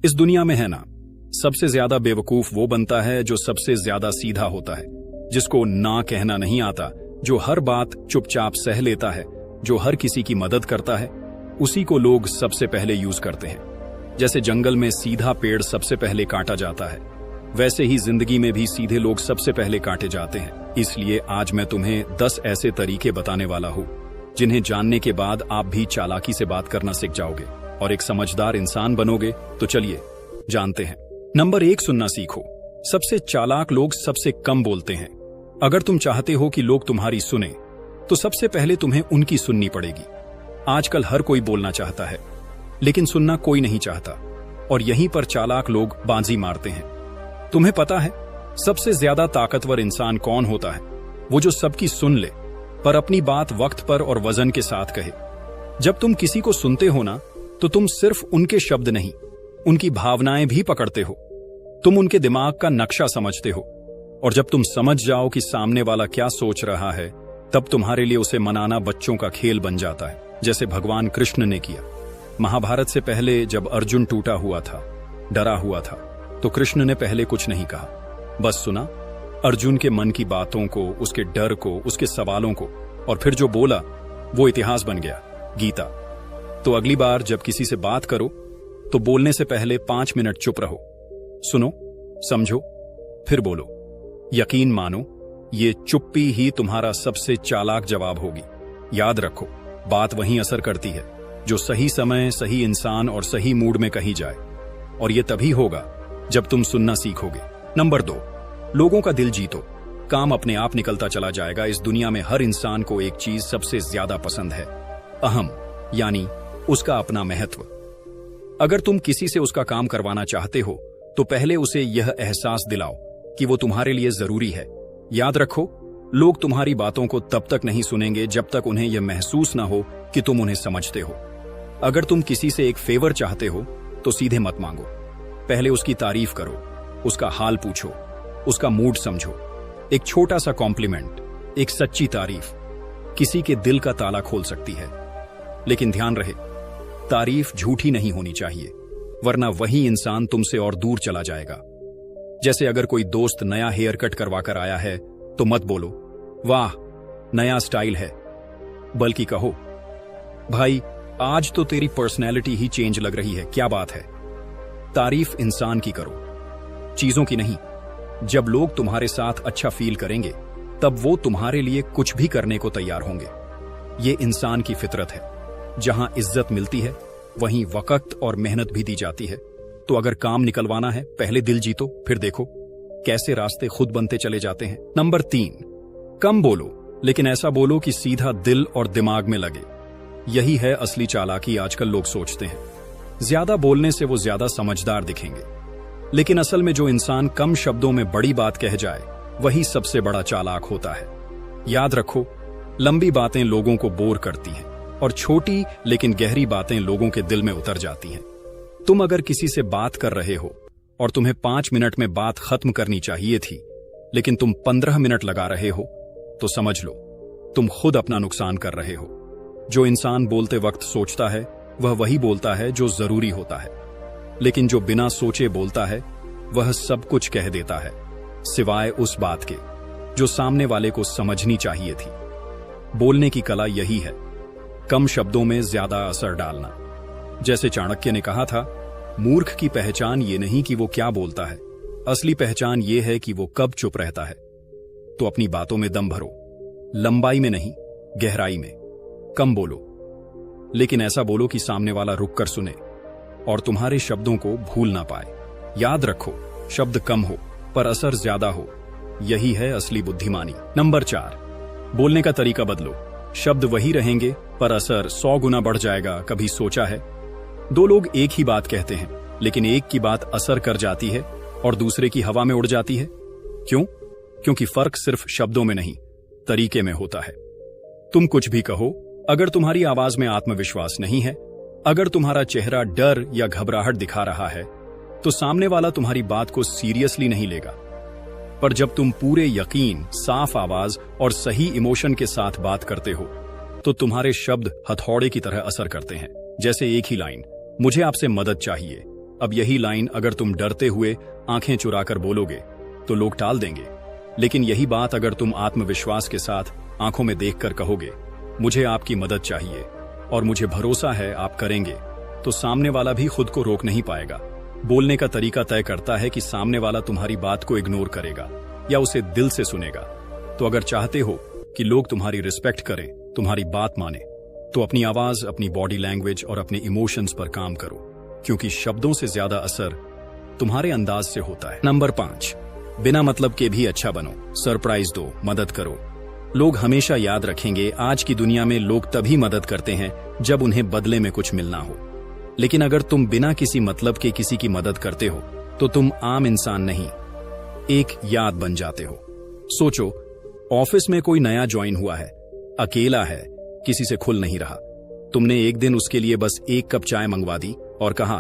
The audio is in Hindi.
इस दुनिया में है ना, सबसे ज्यादा बेवकूफ वो बनता है जो सबसे ज्यादा सीधा होता है, जिसको ना कहना नहीं आता, जो हर बात चुपचाप सह लेता है, जो हर किसी की मदद करता है, उसी को लोग सबसे पहले यूज करते हैं। जैसे जंगल में सीधा पेड़ सबसे पहले काटा जाता है, वैसे ही जिंदगी में भी सीधे लोग सबसे पहले काटे जाते हैं। इसलिए आज मैं तुम्हें 10 ऐसे तरीके बताने वाला हूं जिन्हें जानने के बाद आप भी चालाकी से बात करना सीख जाओगे और एक समझदार इंसान बनोगे। तो चलिए जानते हैं। नंबर 1, सुनना सीखो। सबसे चालाक लोग सबसे कम बोलते हैं। अगर तुम चाहते हो कि लोग तुम्हारी सुने, तो सबसे पहले तुम्हें उनकी सुननी पड़ेगी। आजकल हर कोई बोलना चाहता है, लेकिन सुनना कोई नहीं चाहता, और यहीं पर चालाक लोग बाजी मारते हैं। तुम्हें पता है सबसे ज्यादा ताकतवर इंसान कौन होता है? वो जो सबकी सुन ले, पर अपनी बात वक्त पर और वजन के साथ कहे। जब तुम किसी को सुनते हो ना, तो तुम सिर्फ उनके शब्द नहीं, उनकी भावनाएं भी पकड़ते हो। तुम उनके दिमाग का नक्शा समझते हो, और जब तुम समझ जाओ कि सामने वाला क्या सोच रहा है, तब तुम्हारे लिए उसे मनाना बच्चों का खेल बन जाता है, जैसे भगवान कृष्ण ने किया। महाभारत से पहले जब अर्जुन टूटा हुआ था, डरा हुआ था, तो कृष्ण ने पहले कुछ नहीं कहा, बस सुना अर्जुन के मन की बातों को, उसके डर को, उसके सवालों को, और फिर जो बोला वो इतिहास बन गया, गीता। तो अगली बार जब किसी से बात करो, तो बोलने से पहले 5 मिनट चुप रहो, सुनो, समझो, फिर बोलो। यकीन मानो, ये चुप्पी ही तुम्हारा सबसे चालाक जवाब होगी। याद रखो, बात वहीं असर करती है जो सही समय, सही इंसान और सही मूड में कही जाए, और ये तभी होगा जब तुम सुनना सीखोगे। नंबर 2, लोगों का दिल जीतो। काम अपने आप निकलता चला जाएगा। इस दुनिया में हर इंसान को एक चीज सबसे ज्यादा पसंद है, अहम, यानी उसका अपना महत्व। अगर तुम किसी से उसका काम करवाना चाहते हो, तो पहले उसे यह एहसास दिलाओ कि वो तुम्हारे लिए जरूरी है। याद रखो, लोग तुम्हारी बातों को तब तक नहीं सुनेंगे जब तक उन्हें यह महसूस ना हो कि तुम उन्हें समझते हो। अगर तुम किसी से एक फेवर चाहते हो, तो सीधे मत मांगो। पहले उसकी तारीफ करो, उसका हाल पूछो, उसका मूड समझो। एक छोटा सा कॉम्प्लीमेंट, एक सच्ची तारीफ किसी के दिल का ताला खोल सकती है। लेकिन ध्यान रहे, तारीफ झूठी नहीं होनी चाहिए, वरना वही इंसान तुमसे और दूर चला जाएगा। जैसे अगर कोई दोस्त नया हेयर कट करवा कर आया है, तो मत बोलो वाह नया स्टाइल है, बल्कि कहो भाई आज तो तेरी पर्सनैलिटी ही चेंज लग रही है, क्या बात है। तारीफ इंसान की करो, चीजों की नहीं। जब लोग तुम्हारे साथ अच्छा फील करेंगे, तब वो तुम्हारे लिए कुछ भी करने को तैयार होंगे। ये इंसान की फितरत है। जहां इज्जत मिलती है, वहीं वक्त और मेहनत भी दी जाती है। तो अगर काम निकलवाना है, पहले दिल जीतो, फिर देखो कैसे रास्ते खुद बनते चले जाते हैं। नंबर 3, कम बोलो, लेकिन ऐसा बोलो कि सीधा दिल और दिमाग में लगे। यही है असली चालाकी। आजकल लोग सोचते हैं ज्यादा बोलने से वो ज्यादा समझदार दिखेंगे, लेकिन असल में जो इंसान कम शब्दों में बड़ी बात कह जाए, वही सबसे बड़ा चालाक होता है। याद रखो, लंबी बातें लोगों को बोर करती हैं, और छोटी लेकिन गहरी बातें लोगों के दिल में उतर जाती हैं। तुम अगर किसी से बात कर रहे हो और तुम्हें 5 मिनट में बात खत्म करनी चाहिए थी, लेकिन तुम 15 मिनट लगा रहे हो, तो समझ लो तुम खुद अपना नुकसान कर रहे हो। जो इंसान बोलते वक्त सोचता है, वह वही बोलता है जो जरूरी होता है, लेकिन जो बिना सोचे बोलता है, वह सब कुछ कह देता है, सिवाय उस बात के जो सामने वाले को समझनी चाहिए थी। बोलने की कला यही है, कम शब्दों में ज्यादा असर डालना। जैसे चाणक्य ने कहा था, मूर्ख की पहचान ये नहीं कि वो क्या बोलता है, असली पहचान ये है कि वो कब चुप रहता है। तो अपनी बातों में दम भरो, लंबाई में नहीं, गहराई में। कम बोलो, लेकिन ऐसा बोलो कि सामने वाला रुक कर सुने और तुम्हारे शब्दों को भूल ना पाए। याद रखो, शब्द कम हो पर असर ज्यादा हो, यही है असली बुद्धिमानी। नंबर 4, बोलने का तरीका बदलो। शब्द वही रहेंगे, पर असर 100 गुना बढ़ जाएगा। कभी सोचा है, 2 लोग एक ही बात कहते हैं, लेकिन एक की बात असर कर जाती है और दूसरे की हवा में उड़ जाती है। क्यों? क्योंकि फर्क सिर्फ शब्दों में नहीं, तरीके में होता है। तुम कुछ भी कहो, अगर तुम्हारी आवाज में आत्मविश्वास नहीं है, अगर तुम्हारा चेहरा डर या घबराहट दिखा रहा है, तो सामने वाला तुम्हारी बात को सीरियसली नहीं लेगा। पर जब तुम पूरे यकीन, साफ आवाज और सही इमोशन के साथ बात करते हो, तो तुम्हारे शब्द हथौड़े की तरह असर करते हैं। जैसे एक ही लाइन, मुझे आपसे मदद चाहिए, अब यही लाइन अगर तुम डरते हुए आंखें चुराकर बोलोगे तो लोग टाल देंगे, लेकिन यही बात अगर तुम आत्मविश्वास के साथ आंखों में देखकर कहोगे, मुझे आपकी मदद चाहिए और मुझे भरोसा है आप करेंगे, तो सामने वाला भी खुद को रोक नहीं पाएगा। बोलने का तरीका तय करता है कि सामने वाला तुम्हारी बात को इग्नोर करेगा या उसे दिल से सुनेगा। तो अगर चाहते हो कि लोग तुम्हारी रिस्पेक्ट करें, तुम्हारी बात माने, तो अपनी आवाज, अपनी बॉडी लैंग्वेज और अपने इमोशंस पर काम करो, क्योंकि शब्दों से ज्यादा असर तुम्हारे अंदाज से होता है। नंबर 5, बिना मतलब के भी अच्छा बनो। सरप्राइज दो, मदद करो। लोग हमेशा याद रखेंगे, आज की दुनिया में लोग तभी मदद करते हैं जब उन्हें बदले में कुछ मिलना हो। लेकिन अगर तुम बिना किसी मतलब के किसी की मदद करते हो तो तुम आम इंसान नहीं, एक याद बन जाते हो। सोचो, ऑफिस में कोई नया ज्वाइन हुआ है, अकेला है, किसी से खुल नहीं रहा। तुमने एक दिन उसके लिए बस 1 कप चाय मंगवा दी और कहा,